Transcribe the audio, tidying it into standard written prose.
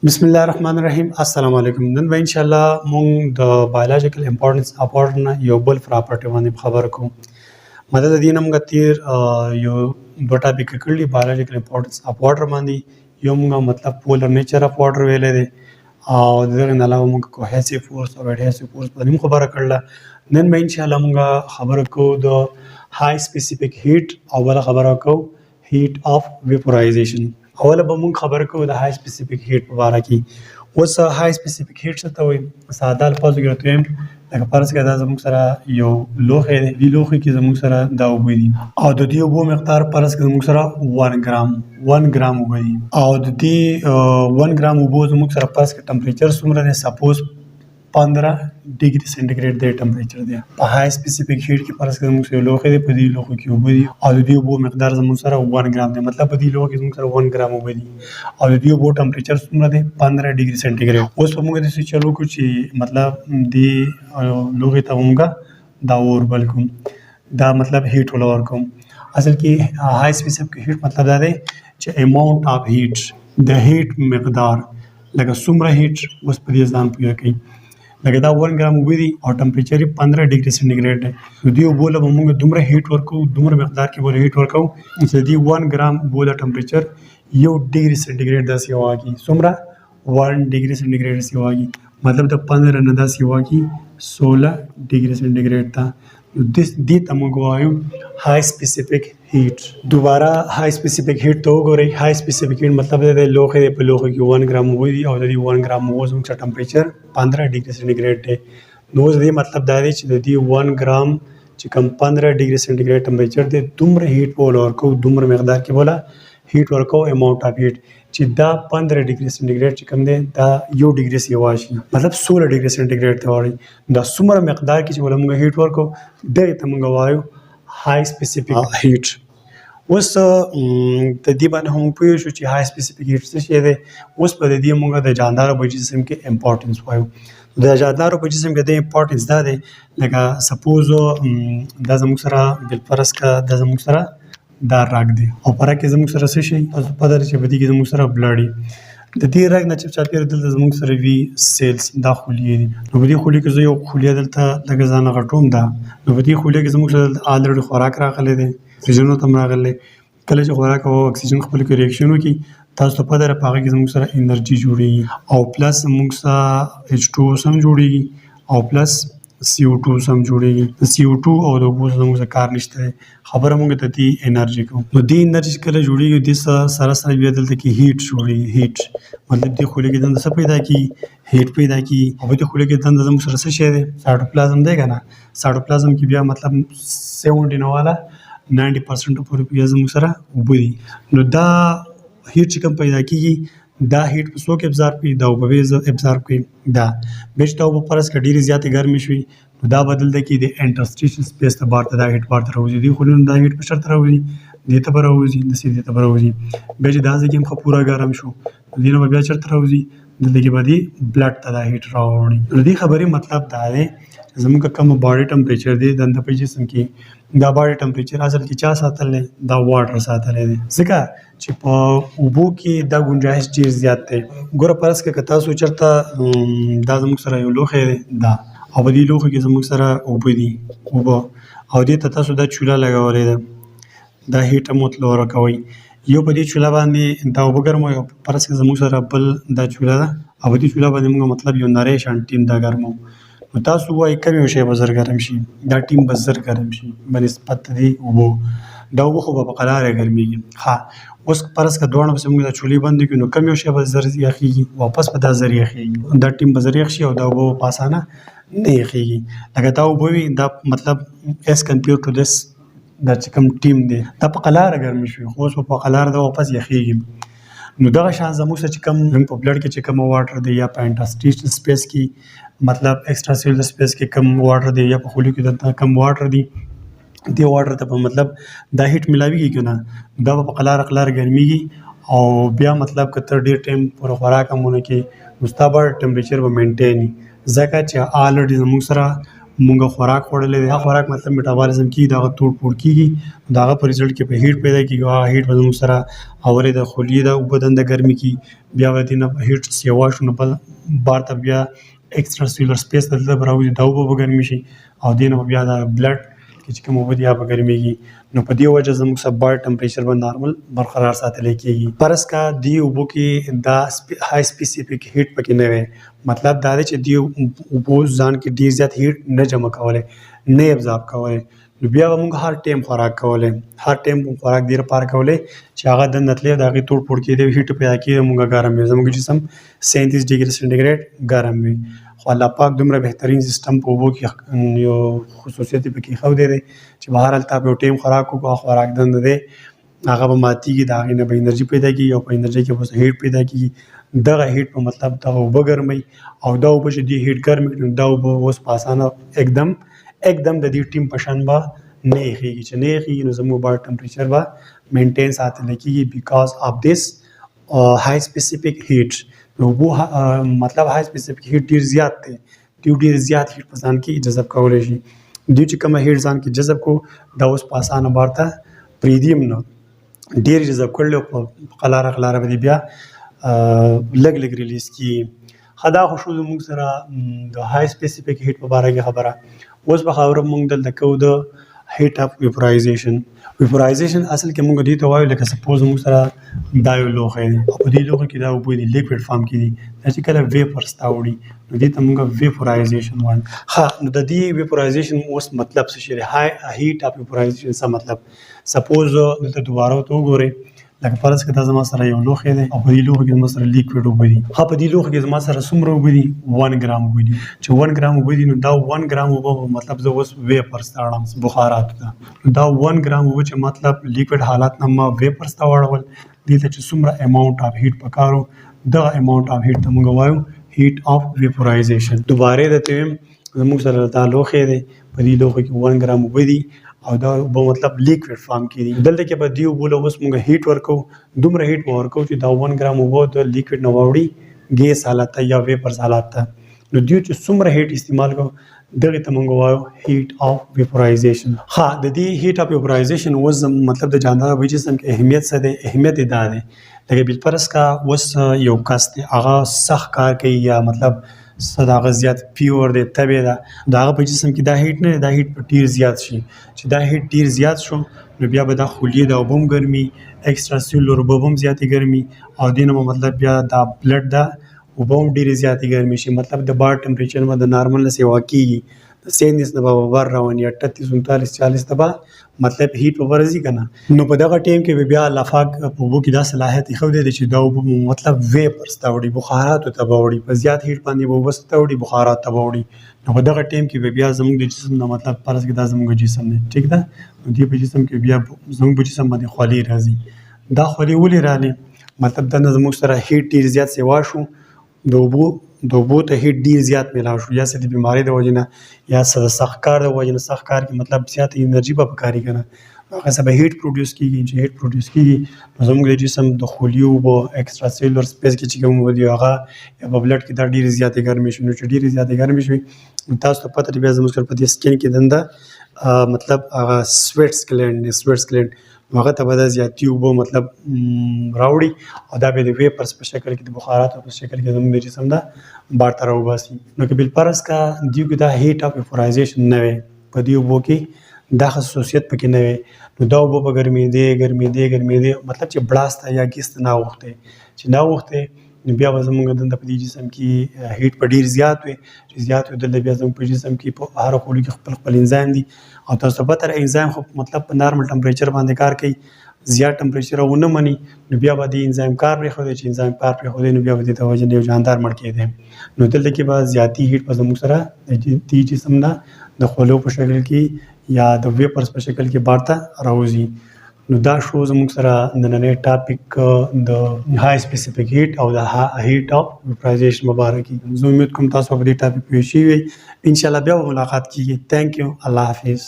بسم الله الرحمن الرحیم. السلام علیکم. نن به ان شاء الله مونږ د بایولوژیکل امپورټنس اپورټ نه یو بل پراپرټي باندې خبر کوم. مدد دینه موږ تیر یو دوه ټاپک کړلی بایولوژیکل امپورټنس اپورټ باندې یو موږ مطلب پولر نیچر اف واټر ویلې دي او دغه نه علاوه موږ کوهیسیو فورس او اډهیسیو فورس باندې خبره کړله. نن به ان شاء الله موږ خبره کوو د های سپیسیفیک هیټ او بل خبره کوو هیټ اف ویپورایزیشن. اوله به موږ خبره کوو د های سپیسیفیک هیټ په اړه کې. اوس های سپیسیفیک هیټ څه ته وایي؟ ساده الفاظو کې راته وایم لکه فرض کړه دا زموږ سره یو لوښی دی، دې لوښي کې زموږ سره دا اوبه دي او د دې اوبو مقدار فرض کړه زموږ سره 1 ګرام اوبه دي او د دې 1 ګرام اوبو زموږ سره فرض کړه ټمپریچر څومره دی؟ سپوز 15 ډیګري سینټیګریډ دی ټمپریچر دی. په های سپیسیفیک هیټ کې فرض کړه زموږ سره یو لوښی دی، په دې لوښي کې اوبه دي او د دې اوبو مقدار زموږ سره 1 ګرام دی. مطلب په دې لوښي کې زموږ سره 1 ګرام اوبه دي او د دې اوبو ټمپریچر څومره دی؟ 15 ډیګري سینټیګریډ. اوس په موږ داسې چلو وکړو چې مطلب دې لوښي ته موږ دا اور بل کوم، دا مطلب هیټ ول ورکوم. اصل کې های سپیسیفیک هیټ مطلب دا دی چې اماونټ اف هیټ، د هیټ مقدار لکه څومره هیټ اوس په دې ځان پوهه کوي. لکه دا 1 ګرام اوبه دي او ټمپریچر یې 15 ډیګري سینټیګریډ دی. نو دې اوبو له به موږ دومره هیټ ورکوو، دومره مقدار کې به هیټ ورکوو چې دې 1 ګرام اوبو د ټمپریچر 1 ډیګري سینټیګریډ داسې واګي. څومره؟ 1 ډیګري سینټیګریډ داسې واګي. مطلب د 15 نه داسې واګي 16 ډیګري سینټیګریډ ته. دې ته موږ وایو های سپیسیفیک هیټ. دوباره های سپیسیفیک هیټ ته وګورئ. های سپیسیفیک هیټ مطلب دی لوښی دی، په لوښي کې 1 ګرام اوبه دي او د دې 1 ګرام اوبو زموږ سره ټمپریچر 15 ډیګري سینټیګریډ دی. نو اوس دې مطلب دا دی چې د دې 1 ګرام چې کوم 15 ډیګري سینټیګریډ ټمپریچر دی دومره هیټ به ول ورکوو، دومره مقدار کې به هیټ ورکوو اماونټ اف هیټ چې دا 15 ډیګري سینټیګریډ چې کوم دی دا 1 ډیګري سیوا شي، مطلب 16 ډیګري سینټیګریډ ته واړي. دا څومره مقدار کې چې ول موږ هیټ ورکوو دغې ته موږ وایو های سپیسیفیک هیټ. اوس د دې باندې هم پوه شو چې های سپیسیفیک هیټ څه شی دی. اوس په دې موږ د جاندارو په جسم کې امپورټنس وایو. د جاندارو په جسم کې د امپورټنس دا دی لکه سپوز دا زموږ سره بالفرض که دا زموږ سره دا رګ دی او په رګ کې زموږ سره څه شي؟ په دې چې په دې کې زموږ سره بلډ دی. د دې رګ نه چې چاپېره دلته زموږ سره وي سیلز، دا خلیې دي. نو په دې خلیې کې زه یو خلیه دلته لږ ځانه غټوم دا. نو په دې خلیه کې زموږ سره آلریډي خوراک راغلی دی، اکسیجن ورته هم راغلی. کله چې خوراک او اکسیجن خپل کې ریاکشن وکړي تاسو ته پته ده په هغه کې زموږ سره انرژي جوړېږي او پلس زموږ سره H2O هم جوړېږي او پلس CO2 هم جوړېږي. د CO2 او د اوبو سره زموږ کار نشته دی، خبره موږ ته دې انرژي کوو. نو دې انرژي چې کله جوړېږي دې سره سره بیا دلته کې هیټ جوړېږي. هیټ مطلب دې خولې کې دنده څه پیدا کېږي؟ هیټ پیدا کېږي او په دې خولې کې دنده زموږ سره څه شی دی؟ سایټوپلازم دی که نه. سایټوپلازم کې بیا مطلب 70 نه والا 90% پورې بیا زموږ سره اوبه دي. نو دا هیټ چې کوم پیدا کېږي دا هیټ په څوک ابزارب کوي؟ دا اوبه ابزارب کوي. دا بیا چې دا اوبه فرض کړه ډېرې زیاتې ګرمې شوي نو دا به دلته کې د انټرسټیشل سپیس ته بار ته دا هیټ بار ته راوځي. دې خولې نه دا هیټ په شر ته راوځي، دې ته به راوځي، داسې دې ته به راوځي. بیا چې دا ځای کې هم ښه پوره ګرم شو دې نه به بیا چېرته راوځي؟ دلته کې به دې بلډ ته دا هیټ راوړي. نو دې خبرې مطلب دا دی زموږ کوم باډي ټمپریچر دی دنده په جسم کې دا باډي ټمپریچر اصل کې چا ساتلی؟ دا واټر ساتلی دی. ځکه چې په اوبو کې دا ګنجایش ډېر زیات دی. ګوره فرض کړه که تاسو چېرته دا زموږ سره یو لوښی دی دا او په دې لوښي کې زموږ سره اوبه دي اوبه او دې ته تاسو دا چوله لګولی ده، دا هیټ هم ورته ورکوئ. یو په دې چوله باندې دا اوبه ګرموئ او فرض کړه زموږ سره بل دا چوله ده او په دې چوله باندې موږ مطلب یو نری شان ټیم دا ګرمو. نو تاسو وایئ کوم یو شی به زر ګرم شي؟ دا ټیم به زر ګرم شي بنسبت د دې اوبو. دا اوبه خو به په قلاره ګرمېږي. ښه اوس فرض کړه دواړه پسې موږ دا چولې بندې کړو نو کوم یو شی به زر یخېږي؟ واپس به دا زر یخېږي، دا ټیم به زر یخ شي او دا اوبه به په اسانه نه یخېږي. لکه دا اوبه وي دا مطلب ایز کمپیر ټو دس دا چې کوم ټیم دی دا په قلاره ګرمې شوي خو اوس به په قلاره دا واپس یخېږي. نو دغه شان زموږ سره چې کوم په بلډ کې چې کوم واټر دی یا په انټرسټیشل سپیس کې مطلب ایکسټرا سیلولر سپیس کې کم واټر دی یا په خولو کې دلته کم واټر دی، دې واټر ته په مطلب دا هیټ ملاویږي که نه دا به په قلاره ګرمېږي او بیا مطلب که ته ډېر ټایم پورې خوراک هم ونه کړې نو ستا به ټمپریچر به مینټین وي ځکه چې آلریډي زموږ سره مونږ خوراک خوړلې دی، هغه خوراک مطلب میټابالیزم کیږي، دغه توړ پوړ کیږي، د هغه په ریزلټ کې په هیټ پیدا کیږي، هغه هیټ به زموږ سره اورې د خلیې د بدن د ګرمي کی بیا به دې نه هیټ سیوا شو نو بل بار ته بیا ایکسترا سیلولر سپیس ته دلته به راوځي، دا اوبه به ګرمي شي او دې نه به بیا د بلډ کې چې کوم اوبه دي هغه به ګرمېږي. نو په دې وجه زموږ سره باډي ټمپریچر به نارمل برقرار ساتلی کېږي. فرض کا دې اوبو کې دا های سپیسیفیک هیټ پکې نه وي، مطلب دا دی چې دې اوبو ځان کې ډېر زیات هیټ نه جمع کولی، نه ابزارب کولی، نو بیا به موږ هر ټایم خوراک کولی، هر ټایم خوراک دې لپاره کولی چې هغه دننه تللی د هغې توړ پوړ کېدی، هیټ پیدا کېدی، موږ ګرم وي، زموږ جسم 37 ډګري سینټیګریډ ګرم وي. خو الله پاک دومره بهترین سیستم په اوبو کې یو خصوصیت یې پکې ایښودی دی چې بهرحال په یو ټایم خوراک وکړو، هغه خوراک دننه دی هغه به ماتېږي، د هغې نه به انرژي پیدا کېږي او په انرژۍ کې به هیټ پیدا کېږي. دغه هیټ په مطلب دغه اوبه ګرموي او دا اوبه چې دې هیټ ګرموي نو دا اوبه اوس په اسانه एकदम د دې ټیم په شان به نه یخېږي، چې نه یخېږي نو زموږ باډي ټمپریچر به مینټین ساتلی کېږي بیکاز آف دس های سپیسیفیک هیټ. نو اوبو مطلب های سپیسیفیک هیټ ډېر زیات دی، دوی ډېر زیات هیټ په ځان کې جذب کولی شي. دوی چې کومه هیټ ځان کې جذب کړو دا اوس په اسانه بار ته پرېږدي هم نه، ډېر جذب کړلی او په قلاره قلاره به دې بیا لږ لږ ریلیز کېږي. ښه دا خو شو زموږ سره د های سپیسیفیک هیټ په باره کې خبره. اوس به خبره موږ دلته کوو د هیټ اف ویپورایزیشن. ویپورایزیشن اصل کې موږ دې ته وایو لکه سپوز موږ سره دا یو لوښی دی او په دې لوښي کې دا اوبه دي لیکوډ فارم کې دي، دا چې کله ویپرز ته وړي نو دې ته موږ ویپورایزیشن وایو. ښه نو د دې ویپورایزیشن اوس مطلب څه شی دی؟ هیټ اف ویپورایزیشن څه مطلب؟ سپوز دلته دوباره ورته وګورئ، لکه فرض کړه دا زما سره یو لوښی دی او په دې لوښي کې زما سره لیکوډ اوبه دي. ښه په دې لوښي کې زما سره څومره اوبه دي؟ 1 ګرام اوبه دي. چې 1 ګرام اوبه دي نو دا 1 ګرام اوبه مطلب زه اوس ویپرز ته اړم، بخاراتو ته. نو دا 1 ګرام اوبه چې مطلب لیکوډ حالت نه ما ویپرز ته واړول، دې ته چې څومره اماونټ اف هیټ پکار و دغه اماونټ اف هیټ ته موږ وایو هیټ اف ویپورایزیشن. دوباره درته وایم زموږ سره دا لوښی دی، په دې لوښي کې 1 ګرام اوبه دي او دا اوبه مطلب لیکوډ فارم کې دي. دلته کې به دې اوبو له اوس موږ هیټ ورکوو، دومره هیټ به ورکوو چې دا 1 ګرام اوبه د لیکوډ نه واوړي ګیس حالت ته یا ویپرز حالت ته. نو دوی چې څومره هیټ استعمال کړو دغې ته موږ وایو هیټ اف ویپورایزیشن. ښه د دې هیټ اف ویپورایزیشن اوس مطلب د جاندار په جسم کې اهمیت څه دی؟ اهمیت یې دا دی لکه بالفرض کا اوس یو کس دی هغه سخت کار کوي یا مطلب څه د هغه زیات پیور دی، تبې ده، د هغه په جسم کې دا هیټ نه دی، دا هیټ به ډېر زیات شي. چې دا هیټ ډېر زیات شو نو بیا به دا خلیې د اوبه هم ګرمي، ایکسټرا سیلولر اوبه هم زیاتې ګرمي او دې نه به مطلب بیا دا بلډ ده اوبه هم ډېرې زیاتې ګرمې شي، مطلب د باډي ټمپریچر به د نارمل نه سیوا کېږي، د 37 نه به بر رواني 38 39 40 ته به مطلب هیټ به ورځي که نه. نو په دغه ټایم کې به بیا الله پاک په اوبو کې دا صلاحیت ایښودی دی چې دا اوبه مطلب ویپرز ته وړي، بخاراتو ته به وړي، په زیات هیټ باندې به اوبه ته وړي، بخارات ته به وړي. نو په دغه ټایم کې به بیا زموږ د جسم نه مطلب فرض کړه دا زموږ جسم دی، ټیک ده، نو دې په جسم کې بیا زموږ په جسم باندې خولې راځي. دا خولې ولې رالې؟ مطلب دننه زموږ سره هیټ ډېر زیات سیوا شو، د اوبو ته هیټ ډېر زیات میلاو شو، یا څه د بیمارۍ د وجې نه یا څه د سخت کار د وجې نه، سخت کار کې مطلب زیاته انرژي به پکاري که نه، هغه څه به هیټ پروډیوس کېږي. چې هیټ پروډیوس کېږي نو زموږ د جسم د خلیو اوبه ایکسټرا سیلولر سپیس کې چې کوم اوبه دي هغه یا په بلډ کې دا ډېرې زیاتې ګرمې شي. نو چې ډېرې زیاتې ګرمې شوي نو تاسو ته پته ده بیا زموږ سره په دې سکین کې دنده مطلب هغه سویټس ګلینډ نو هغه ته به دا زیاتې اوبه مطلب راوړي او دا به د ویپرز په شکل کې د بخاراتو په شکل کې زموږ د جسم دا بار ته راوباسي. نو که بالفرض کا دوی کې دا هیټ اف ویپورایزیشن نه وي، په دې اوبو کې دا خصوصیت پکې نه وي، نو دا اوبه به ګرمېدې مطلب چې بړاس ته یا ګیس ته نه اوښتې، چې نه اوښتې نو بیا به زموږ دلته په دې جسم کې هیټ به ډېر زیات وي، چې زیات وي دلته بیا زموږ په جسم کې په هر خولو کې خپل خپل انزایم دي او تاسو ته پته ده انزایم خو مطلب په نارمل ټمپریچر باندې کار کوي، زیات ټمپریچر ونه مني نو بیا به دې انزایم کار پرېښودی، چې انزایم کار پرېښودی نو بیا به دې ته وجه نه یو جاندار مړ کېدی. نو دلته کې به زیاتې هیټ به زموږ سره د دې جسم نه د خولو په شکل کې یا د ویپرز په شکل کې بار ته راوځي. نو دا شو زموږ سره نننی ټاپک د های سپیسیفیک هیټ او د هیټ اف ویپورایزیشن مبارکي. زه امید کوم تاسو په دې ټاپک پوه شوي وئ، انشاءالله بیا به ملاقات کېږي. تھینک یو، الله حافظ.